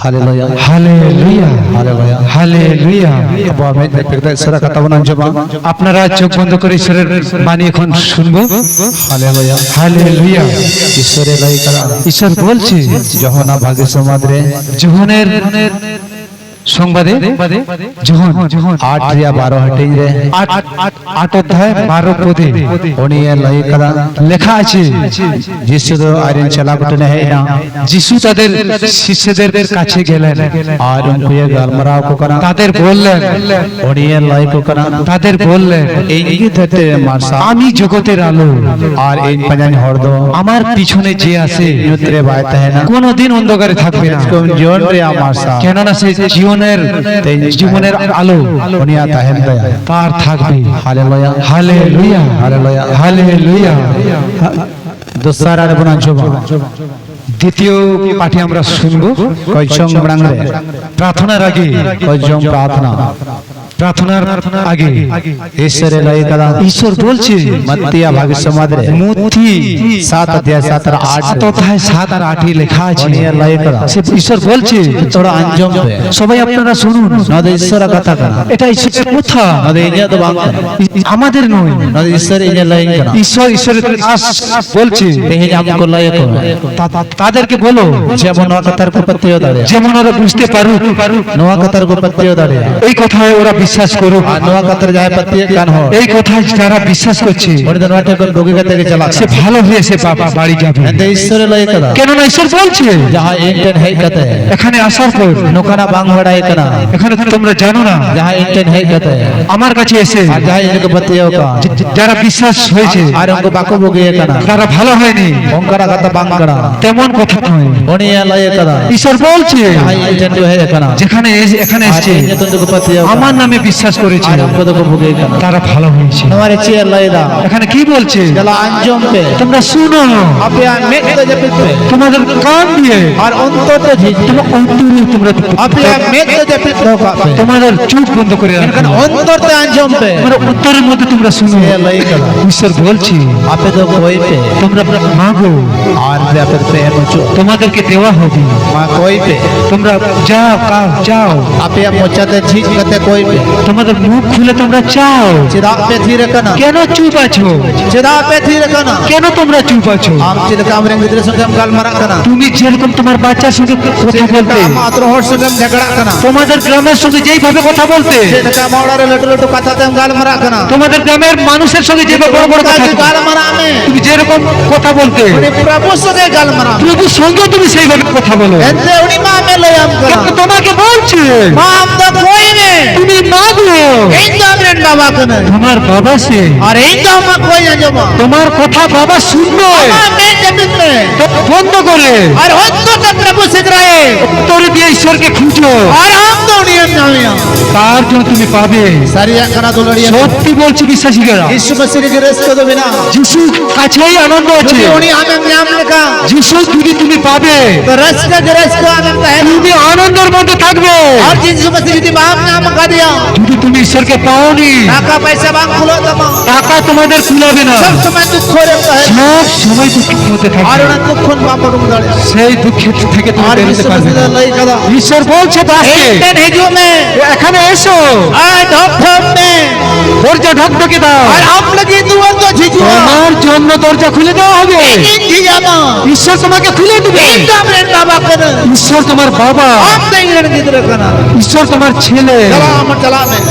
Hallelujah hallelujah hallelujah hallelujah. बाबा मैं देखते सरा কথা বলেন জমা আপনারা চোখ বন্ধ করে ঈশ্বরের বাণী এখন শুনবো। Hallelujah hallelujah. ঈশ্বরে লই করা ঈশ্বর বলছে যহনা ভাগ্য সমাদরে যোহনের সংবাদে যোহন 8 या 12 হটিং রে 8 অধ্যায় 12 পদে ওনিয়ে লই করা লেখা আছে যিশু তো আইরেন চলা বটনে है ना যিশু তাদের শিষ্যদের কাছে গেলেন আর उनको ये गालमराव को करा তাদের বললেন ওনিয়ে লই को करा তাদের বললেন ইঙ্গিত হতে মারসা আমি জগতের আলো আর এই পাজান হরদো আমার পিছনে যে আসে নিউত্রে বাইতে है ना কোনদিন অন্ধকারে থাকবে না কোন জীবন রে আমারসা কেননা সে জীবনের আলো ওনিয়া তাহেন দয়া তার থাকবে। Hallelujah hallelujah hallelujah hallelujah. दोसारा रे बना जबा দ্বিতীয় পাঠে আমরা শুনবো কয়চং ব্রাংরে প্রার্থনার আগে কয়চং প্রার্থনা প্রার্থনার আগে ঈশ্বরে লই করা ঈশ্বর বলছে মত্তিয়া ভাগ সমাদরে মথি 7 অধ্যায় 7 আর 8 অধ্যায় 7 আর 8 লেখা আছে ওনিয়া লই করা সে ঈশ্বর বলছে তোরা আঞ্জম দে সবাই আপনারা শুনুন নদে ঈশ্বর কথা করা এটা ঈশ্বরের কথা নদে ইনিয়া তো বাং আমাদের নয়। নদে ঈশ্বর ইনিয়া লই করা ঈশ্বরের দাস বলছে তেহে আমকো লই করা তাদেরকে বলো যেমন নোয়া কথার কো পত্তিও দাঁড়ে যেমন ওরা বুঝতে পারুক নোয়া কথার কো পত্তিও দাঁড়ে এই কথায় ওরা বিশ্বাস করুক। আর নোয়া কথার যায় পত্তি কান হয় এই কথায় যারা বিশ্বাস করছে ওরে দনওয়াটে কোন রোগী থেকে চলা সে ভালো হয়ে সে বাড়ি যাবে। নদে ঈশ্বরে লই করা কেননা ঈশ্বর বলছে जहां इंटन है कहते हैं এখানে আসার পর नोकाना बांग बड़ाई कना এখানে তোমরা জানো না जहां इंटन है कहते हैं আমার কাছে এসে और जहां इनको बतियो का যারা বিশ্বাস হয়েছে और उनको बाको बोगे कना তারা ভালো হয়নি ओंकारा कथा बांग करा তেমন কথা নয়। ओनी लय करा ঈশ্বর বলছে जहां इंटन जो है कना যেখানে এখানে और এসেছে इनको तुमको बतियो আমার নামে বিশ্বাস করেছে और उनको तो बोगे कना তারা ভালো হয়েছে। हमारे चिया लय दा এখানে কি বলছে चला अंजम पे তোমরা শুনো अबे मेक तो जब पे তোমাদের কান দিয়ে और उनको तो जी তোমার অন্তরে তোমরা अबे मेक तो जब तो का पे তোমাদের চোখ বন্ধ করে রাখো। इनका अंतर तो अंजम पे তোমার উত্তরের মধ্যে তোমরা শুনো ये लय करा ঈশ্বর বলছে आपे तो कोई पे তোমরা মাগো और पे पे मुचो তোমাদেরকে দেওয়া হবে। मां कोई पे তোমরা যাও आपे मोचाते ठीक करते कोई पे তোমাদের মুখ খুলে তোমরা চাও। चिदा पे थी रखना কেন চুপ আছো? चिदा पे थी रखना কেন তোমরা চুপ আছো? आम चिद कामरे गिदरे संगे हम गाल मरा करना তুমি যেরকম তোমার বাচ্চার সঙ্গে কথা বলতে मात्र होश संगे हम झगड़ा करना তোমাদের গ্রামের সঙ্গে যেইভাবে কথা বলতে चिद का मोड़ा रे लटू लटू कथा ते हम गाल मरा करना তোমাদের গ্রামের মানুষের সঙ্গে যেভাবে বড় বড় কথা गाल मरा में তুমি যেরকম কথা বলতে उनी प्रभु संगे गाल मरा প্রভুর সঙ্গে তুমি সেইভাবে কথা বলো। एंते उनी मां में ले हम কিন্তু करना তোমাকে বলছে मां हम तो कोई ने তুমি মাগো। इन तो हमरे बाबा कने তোমার বাবা সে और इन तो हम कोई अंजमा তোমার কথা বাবা শুনবে मां में जमीन में বন্ধ করে और हो तो प्रभु सिद्ध रहे উত্তর দিয়ে ঈশ্বরকে খুঁজো और हम तो नियम नामिया তার জন্য তুমি পাবে। सारिया करा तो लड़िया সত্যি বলছি বিশ্বাসীরা यीशु मसीह की ग्रेस को तो बिना যিশু কাছেই আনন্দ আছে। যদি উনি हमें नाम लिखा যিশু যদি তুমি পাবে तो रस का ग्रेस को आनंद है তুমি आनंदर মধ্যে থাকবে। और यीशु मसीह यदि बाप नाम का दिया যদি তুমি ঈশ্বরকে পাওনি टाका पैसा बांग खुलो तम টাকা তোমাদের কুলাবে না। सब समय दुख हो रहता है সব সময় দুঃখের মধ্যে और থাকবে। उन दुख उन पापों को डाले সেই দুঃখের থেকে তুমি और বেরোতে यीशु পারবে मसीह না। लई कदा ঈশ্বর বলছে দাসকে इंटन हिजू में এখানে এসো आ ढक ढक में দরজা ঢকঢকে দাও। और हम लगी दुआ तो झिझुआ তোমার জন্য দরজা খুলে দেওয়া হবে। इन झिझामा ঈশ্বর তোমাকে খুলে দিবে। इन तो हमरे बाबा कने ঈশ্বর তোমার बाबा, हम तो इंगन गिदरे कना ঈশ্বর তোমার ছেলে। चला हम चला में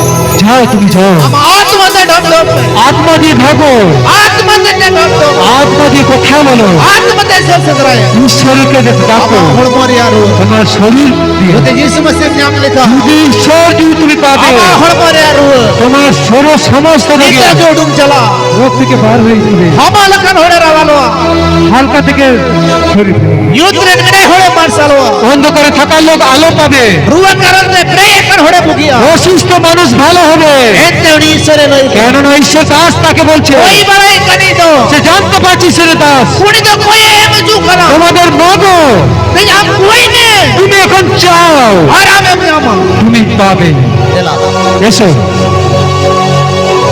যাও তুমি যাও, हम आत्मा से ढक ढक में আত্মা দিয়ে ভাগো, आत्मा से ढक ढक আত্মা দিয়ে কথা বলো, आत्मा से सब सदराए ঈশ্বরকে ডাকো। हम मोर यारो তোমার শরীর দিয়ে तो यीशु मसीह नाम लिखा যদি ঈশ্বর যদি তুমি পাবে, हम मोर यारो তোমার সমস্ত রোগে नित्य जोडूम चला রোগ থেকে বার হয়ে যাবে। हम लखन होड़े रावालो হালকা থেকে শরীর युद्ध रे होड़े मारसालो অন্ধকারে থাকা লোক আলো পাবে, रुआ करन से प्रे कर होड़े बुगिया অসুস্থ মানুষ ভালো হবে। एते उनी ईश्वरे लई কেননা ঈশ্বর দাস তাকে বলছে, कोई बड़ाई कनी तो সে জানতে পারছে ঈশ্বরের দাস। कुणी तो कोई है मजू करा তোমাদের মাগো, तो हम कोई ने তুমি এখন চাও, और हम हम তুমি পাবে। चला এসো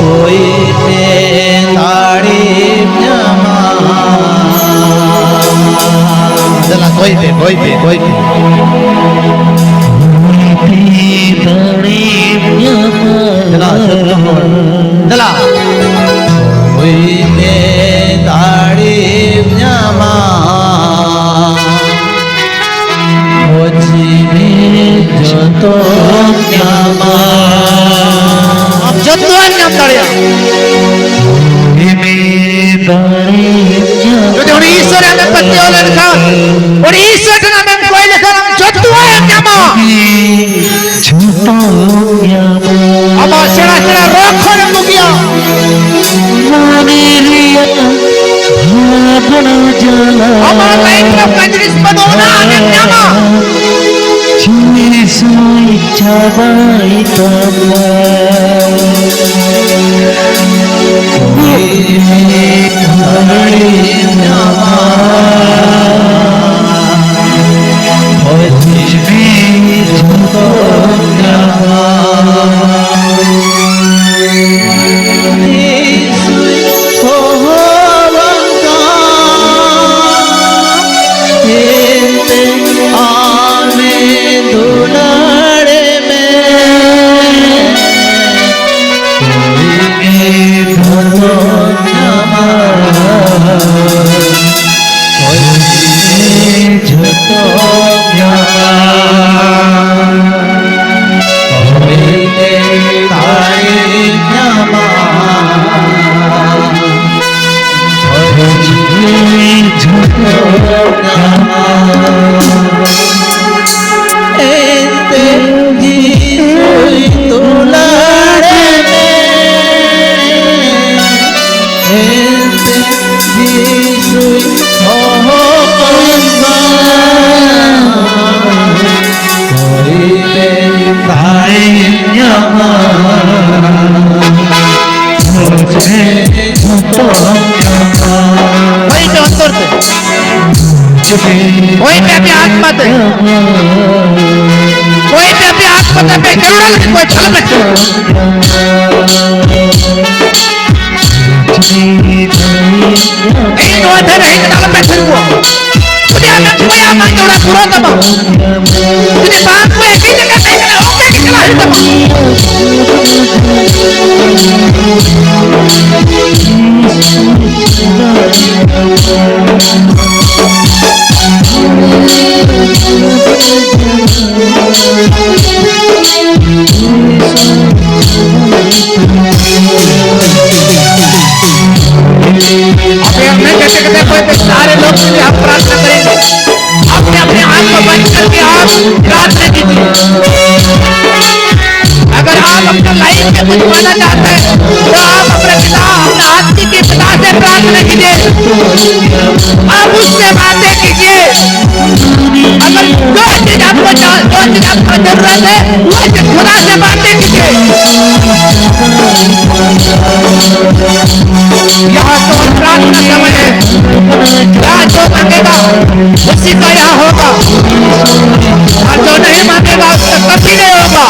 कोई ने ताड़ी नमा चला कोई पे পশ্চিমে যত জ্ঞামা આમ જતું હોય ને આમ દાળિયા যদি উনি ঈশ্বরের নামে পত্তি হলে লেখান উনি ঈশ্বরের নামে কই লেখান আম জন্তু হয় জ্ঞামা আমার সেরা সেরা রক্ষণ মুখিয়া আমার লাইফে কাজরিস বদনা আমি জ্ঞামা वही तो अंतर थे वही पे अपने आत्मा थे वही पे अपने आत्मा थे पे करुणा लगे कोई छल में इन वो थे नहीं तो नाला पैसे हुआ तुझे आना कोई आमा जोड़ा पूरा तब तुझे बात में एक ही जगह नहीं करना ओके की चला है तब सारे लोग के लिए आप प्रार्थना करेंगे अपने अपने हाथ को बंद करके आप प्रार्थना कीजिए अगर आप अपने लाइफ में कुछ पाना चाहते हैं तो आप अपने पिता अपने आत्मिक के पिता से प्रार्थना कीजिए आप उससे बातें कीजिए अगर जो चीज आपको जरूरत है वो चीज खुदा से बातें कीजिए यहाँ तो प्रार्थना समय है यहाँ जो मांगेगा उसी का यहाँ होगा और जो नहीं मांगेगा उसका कभी नहीं होगा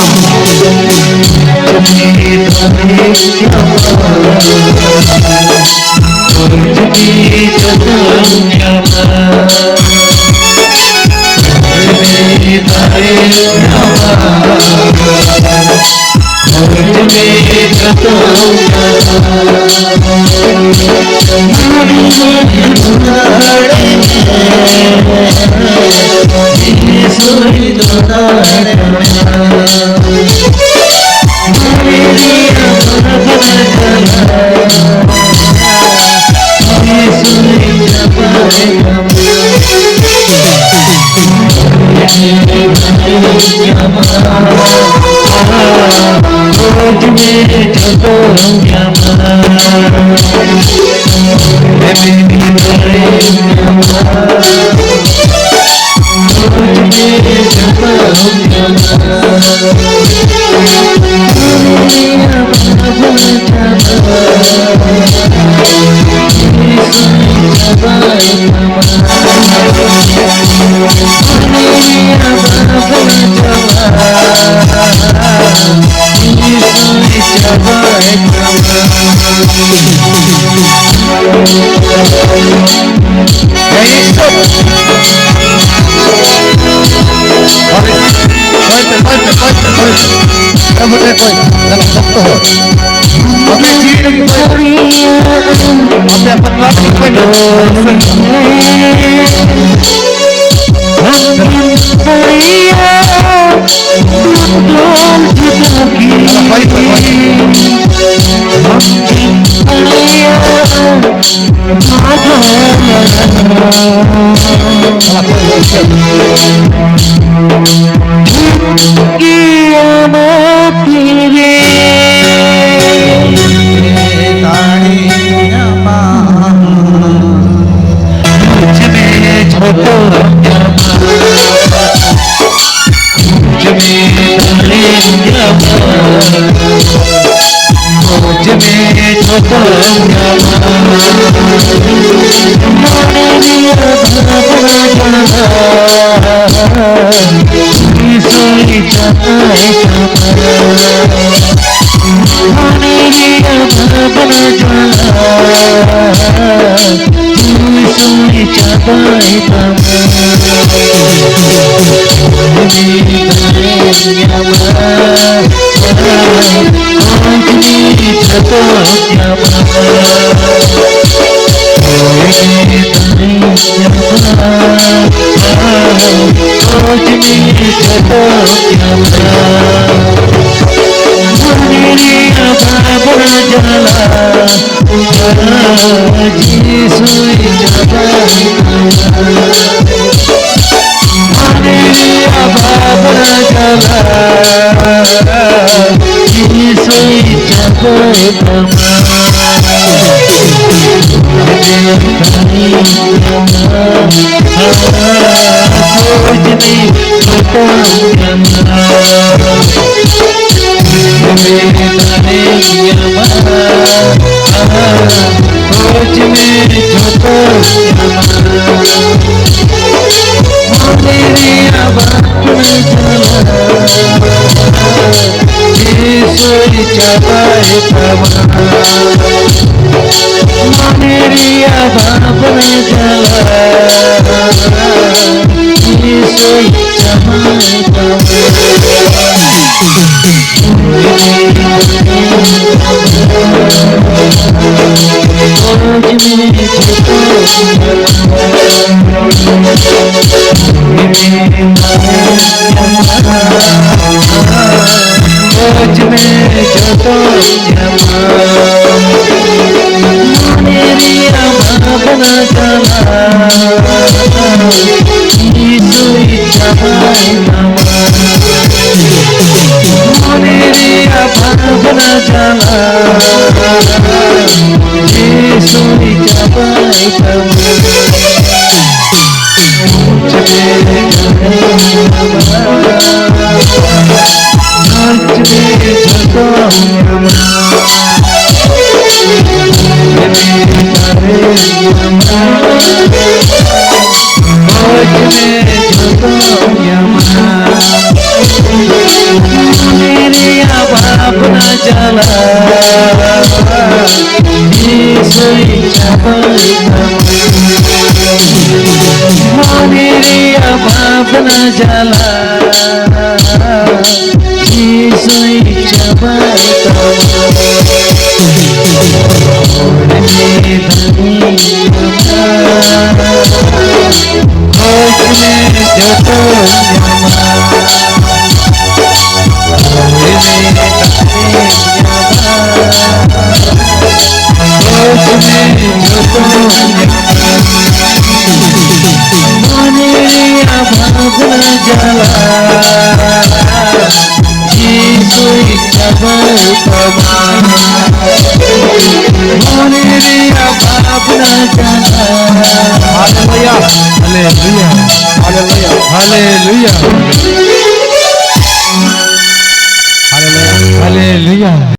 Hallelujah.